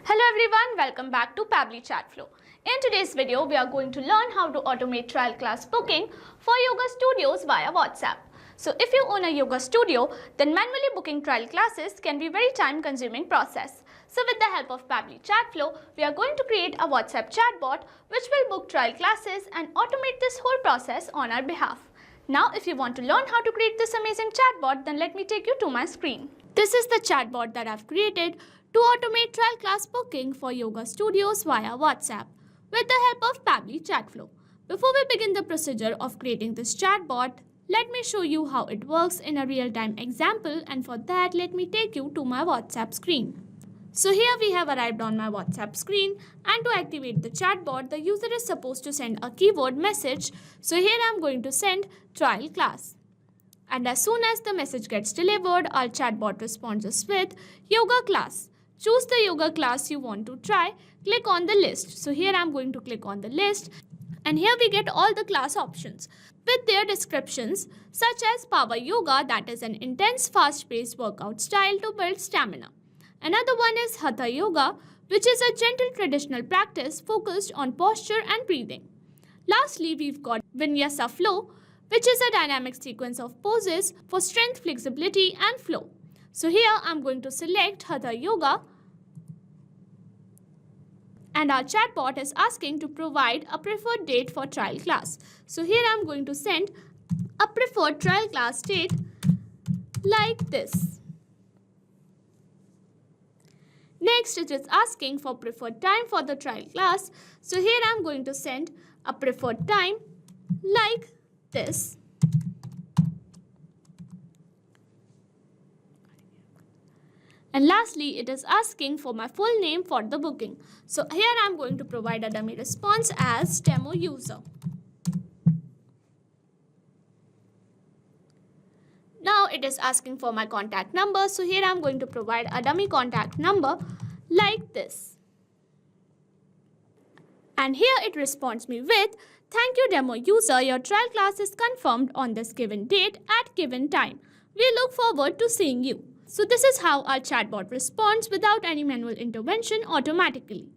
Hello everyone, welcome back to Pabbly Chatflow. In today's video, we are going to learn how to automate trial class booking for yoga studios via WhatsApp. So if you own a yoga studio, then manually booking trial classes can be a very time-consuming process. So with the help of Pabbly Chatflow, we are going to create a WhatsApp chatbot which will book trial classes and automate this whole process on our behalf. Now if you want to learn how to create this amazing chatbot, then let me take you to my screen. This is the chatbot that I've created to automate trial class booking for yoga studios via WhatsApp with the help of Pabbly Chatflow. Before we begin the procedure of creating this chatbot, let me show you how it works in a real-time example, and for that let me take you to my WhatsApp screen. So here we have arrived on my WhatsApp screen, and to activate the chatbot, the user is supposed to send a keyword message. So here I am going to send trial class. And as soon as the message gets delivered, our chatbot responds us with yoga class. Choose the yoga class you want to try. Click on the list. So here I'm going to click on the list. And here we get all the class options with their descriptions such as Power Yoga, that is an intense fast-paced workout style to build stamina. Another one is Hatha Yoga, which is a gentle traditional practice focused on posture and breathing. Lastly, we've got Vinyasa Flow, which is a dynamic sequence of poses for strength, flexibility and flow. So here I'm going to select Hatha Yoga, and our chatbot is asking to provide a preferred date for trial class. So here I'm going to send a preferred trial class date like this. Next, it is asking for preferred time for the trial class. So here I'm going to send a preferred time like this. And lastly, it is asking for my full name for the booking. So here I am going to provide a dummy response as demo user. Now it is asking for my contact number. So here I am going to provide a dummy contact number like this. And here it responds me with, "Thank you demo user, your trial class is confirmed on this given date at given time. We look forward to seeing you." So this is how our chatbot responds without any manual intervention automatically.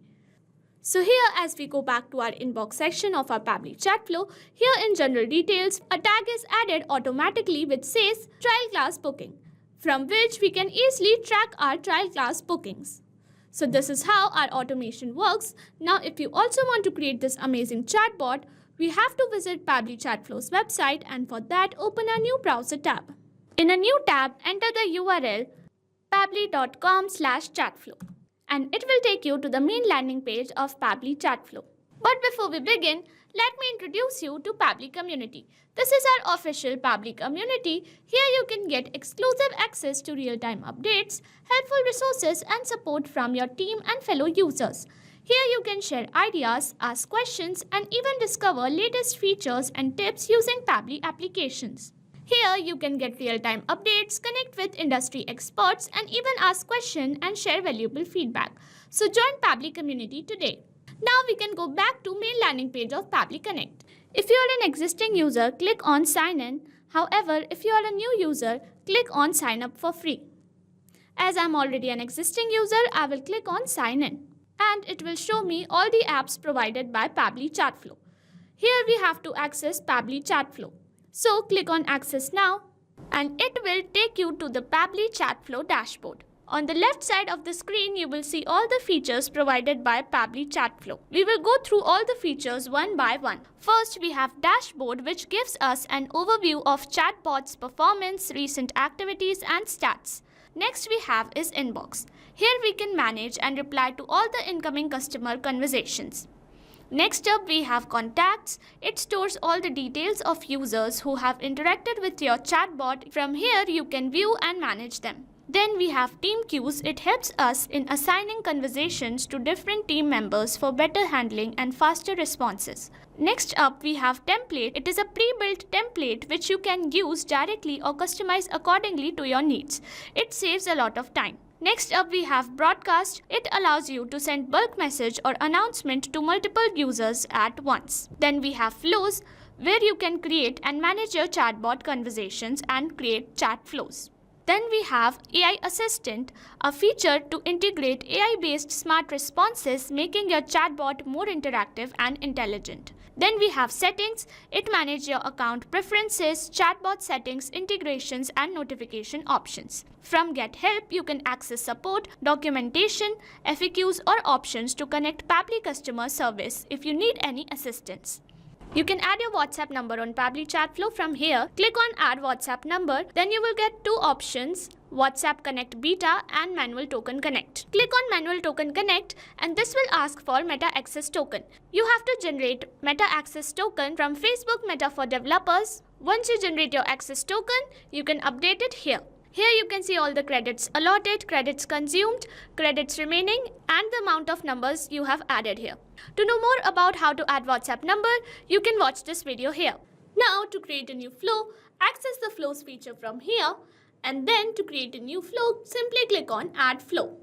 So here, as we go back to our inbox section of our Pabbly Chatflow, here in general details, a tag is added automatically which says trial class booking, from which we can easily track our trial class bookings. So this is how our automation works. Now if you also want to create this amazing chatbot, we have to visit Pabbly Chatflow's website, and for that open a new browser tab. In a new tab, enter the URL pabbly.com/chatflow, and it will take you to the main landing page of Pabbly Chatflow. But before we begin, let me introduce you to Pabbly Community. This is our official Pabbly community. Here you can get exclusive access to real-time updates, helpful resources and support from your team and fellow users. Here you can share ideas, ask questions and even discover latest features and tips using Pabbly applications. Here you can get real-time updates, connect with industry experts and even ask questions and share valuable feedback. So join Pabbly community today. Now we can go back to main landing page of Pabbly Connect. If you are an existing user, click on sign in. However, if you are a new user, click on sign up for free. As I am already an existing user, I will click on sign in, and it will show me all the apps provided by Pabbly Chatflow. Here we have to access Pabbly Chatflow. So click on access now, and it will take you to the Pabbly Chatflow dashboard. On the left side of the screen, you will see all the features provided by Pabbly Chatflow. We will go through all the features one by one. First, we have dashboard, which gives us an overview of chatbot's performance, recent activities and stats. Next we have is inbox. Here we can manage and reply to all the incoming customer conversations. Next up we have contacts. It stores all the details of users who have interacted with your chatbot. From here you can view and manage them. Then we have team queues. It helps us in assigning conversations to different team members for better handling and faster responses. Next up we have template. It is a pre-built template which you can use directly or customize accordingly to your needs. It saves a lot of time. Next up we have broadcast. It allows you to send bulk message or announcement to multiple users at once. Then we have flows, where you can create and manage your chatbot conversations and create chat flows. Then we have AI Assistant, a feature to integrate AI-based smart responses, making your chatbot more interactive and intelligent. Then we have Settings. It manages your account preferences, chatbot settings, integrations, and notification options. From Get Help, you can access support, documentation, FAQs, or options to connect Pabbly customer service if you need any assistance. You can add your WhatsApp number on Pabbly Chatflow from here. Click on Add WhatsApp Number. Then you will get two options, WhatsApp Connect Beta and Manual Token Connect. Click on Manual Token Connect and this will ask for Meta Access Token. You have to generate Meta Access Token from Facebook Meta for developers. Once you generate your access token, you can update it here. Here you can see all the credits allotted, credits consumed, credits remaining, and the amount of numbers you have added here. To know more about how to add WhatsApp number, you can watch this video here. Now to create a new flow, access the flows feature from here, and then to create a new flow, simply click on Add Flow.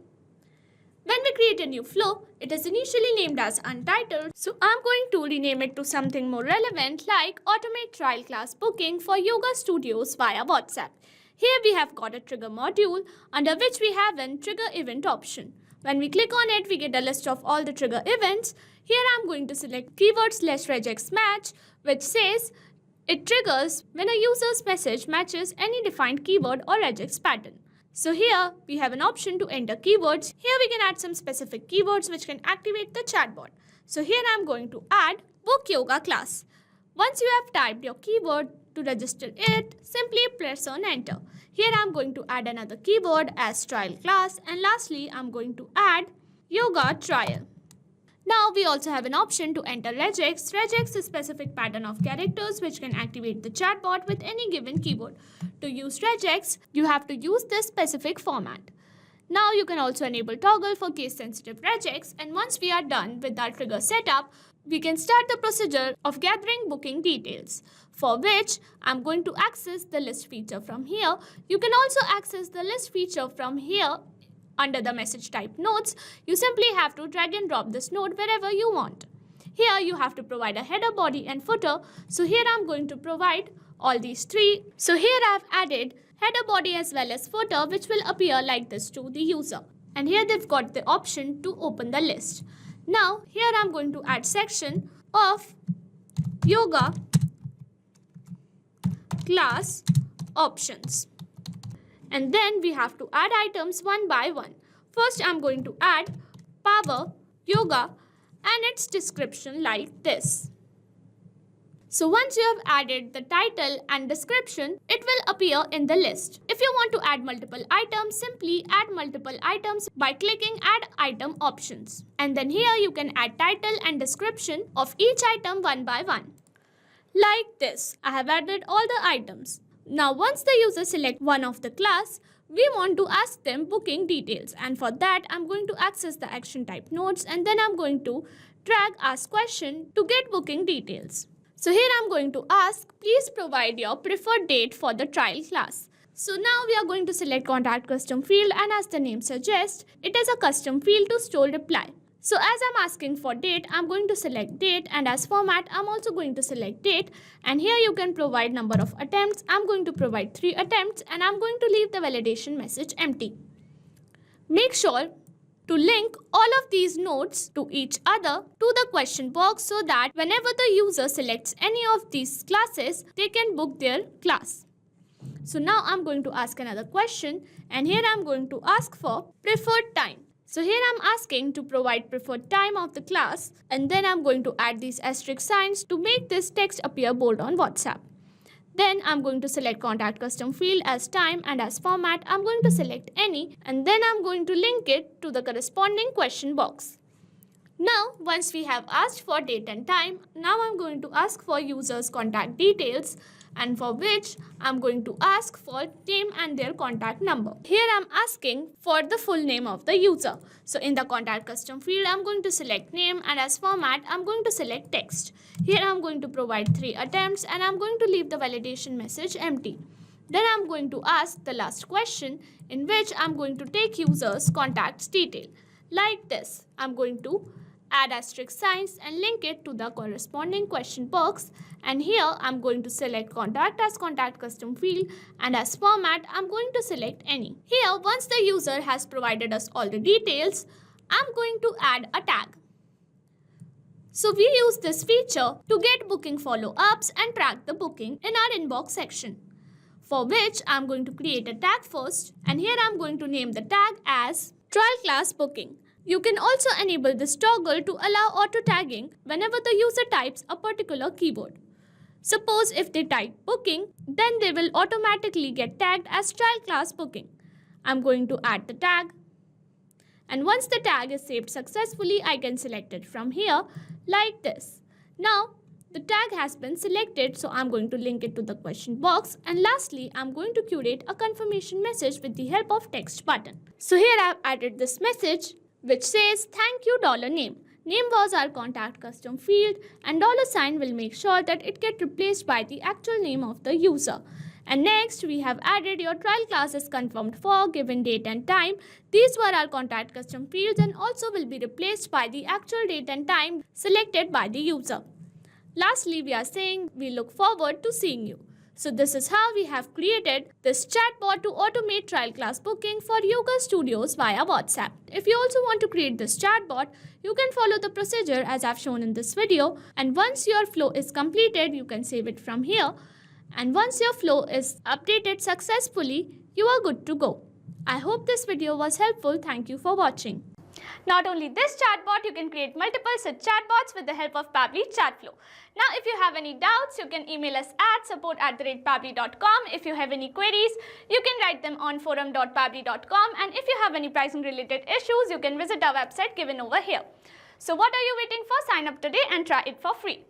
When we create a new flow, it is initially named as Untitled, so I'm going to rename it to something more relevant like Automate Trial Class Booking for Yoga Studios via WhatsApp. Here we have got a trigger module under which we have a trigger event option. When we click on it, we get a list of all the trigger events. Here I'm going to select keyword/regex match, which says it triggers when a user's message matches any defined keyword or regex pattern. So here we have an option to enter keywords. Here we can add some specific keywords which can activate the chatbot. So here I'm going to add book yoga class. Once you have typed your keyword, to register it, simply press on enter. Here I'm going to add another keyword as trial class, and lastly I'm going to add yoga trial. Now we also have an option to enter regex. Regex is a specific pattern of characters which can activate the chatbot with any given keyword. To use regex, you have to use this specific format. Now you can also enable toggle for case sensitive regex, and once we are done with our trigger setup, we can start the procedure of gathering booking details, for which I'm going to access the list feature from here. You can also access the list feature from here under the message type notes. You simply have to drag and drop this node wherever you want. Here you have to provide a header, body and footer. So here I'm going to provide all these three. So here I've added header, body as well as footer, which will appear like this to the user. And here they've got the option to open the list. Now here I'm going to add section of yoga class options. And then we have to add items one by one. First I'm going to add power yoga and its description like this. So once you have added the title and description, it will appear in the list. If you want to add multiple items, simply add multiple items by clicking Add Item Options. And then here you can add title and description of each item one by one. Like this, I have added all the items. Now once the user select one of the class, we want to ask them booking details, and for that I'm going to access the action type nodes, and then I'm going to drag Ask Question to get booking details. So here I'm going to ask, please provide your preferred date for the trial class. So now we are going to select Contact Custom Field, and as the name suggests, it is a custom field to store reply. So as I'm asking for date, I'm going to select date, and as format, I'm also going to select date. And here you can provide number of attempts. I'm going to provide 3 attempts, and I'm going to leave the validation message empty. Make sure to link all of these nodes to each other to the question box so that whenever the user selects any of these classes, they can book their class. So now I'm going to ask another question, and here I'm going to ask for preferred time. So here I'm asking to provide preferred time of the class, and then I'm going to add these asterisk signs to make this text appear bold on WhatsApp. Then I'm going to select Contact Custom Field as time, and as format I'm going to select any, and then I'm going to link it to the corresponding question box. Now once we have asked for date and time, now I'm going to ask for users' contact details, and for which I'm going to ask for name and their contact number. Here I'm asking for the full name of the user. So in the Contact Custom Field, I'm going to select name, and as format, I'm going to select text. Here I'm going to provide 3 attempts, and I'm going to leave the validation message empty. Then I'm going to ask the last question, in which I'm going to take user's contacts detail. Like this, I'm going to add asterisk signs and link it to the corresponding question box. And here I'm going to select contact as contact custom field, and as format I'm going to select any. Here, once the user has provided us all the details, I'm going to add a tag. So we use this feature to get booking follow-ups and track the booking in our inbox section, for which I'm going to create a tag first, and here I'm going to name the tag as trial class booking. You can also enable this toggle to allow auto tagging whenever the user types a particular keyword. Suppose if they type booking, then they will automatically get tagged as trial class booking. I'm going to add the tag, and once the tag is saved successfully, I can select it from here like this. Now the tag has been selected, so I'm going to link it to the question box, and lastly I'm going to curate a confirmation message with the help of text button. So here I've added this message which says thank you $name. Name was our contact custom field, and $sign will make sure that it gets replaced by the actual name of the user. And next we have added your trial class is confirmed for given date and time. These were our contact custom fields and also will be replaced by the actual date and time selected by the user. Lastly, we are saying we look forward to seeing you. So this is how we have created this chatbot to automate trial class booking for yoga studios via WhatsApp. If you also want to create this chatbot, you can follow the procedure as I've shown in this video, and once your flow is completed, you can save it from here, and once your flow is updated successfully, you are good to go. I hope this video was helpful. Thank you for watching. Not only this chatbot, you can create multiple such chatbots with the help of Pabbly Chatflow. Now, if you have any doubts, you can email us at support@pabbly.com. If you have any queries, you can write them on forum.pabbly.com. And if you have any pricing related issues, you can visit our website given over here. So what are you waiting for? Sign up today and try it for free.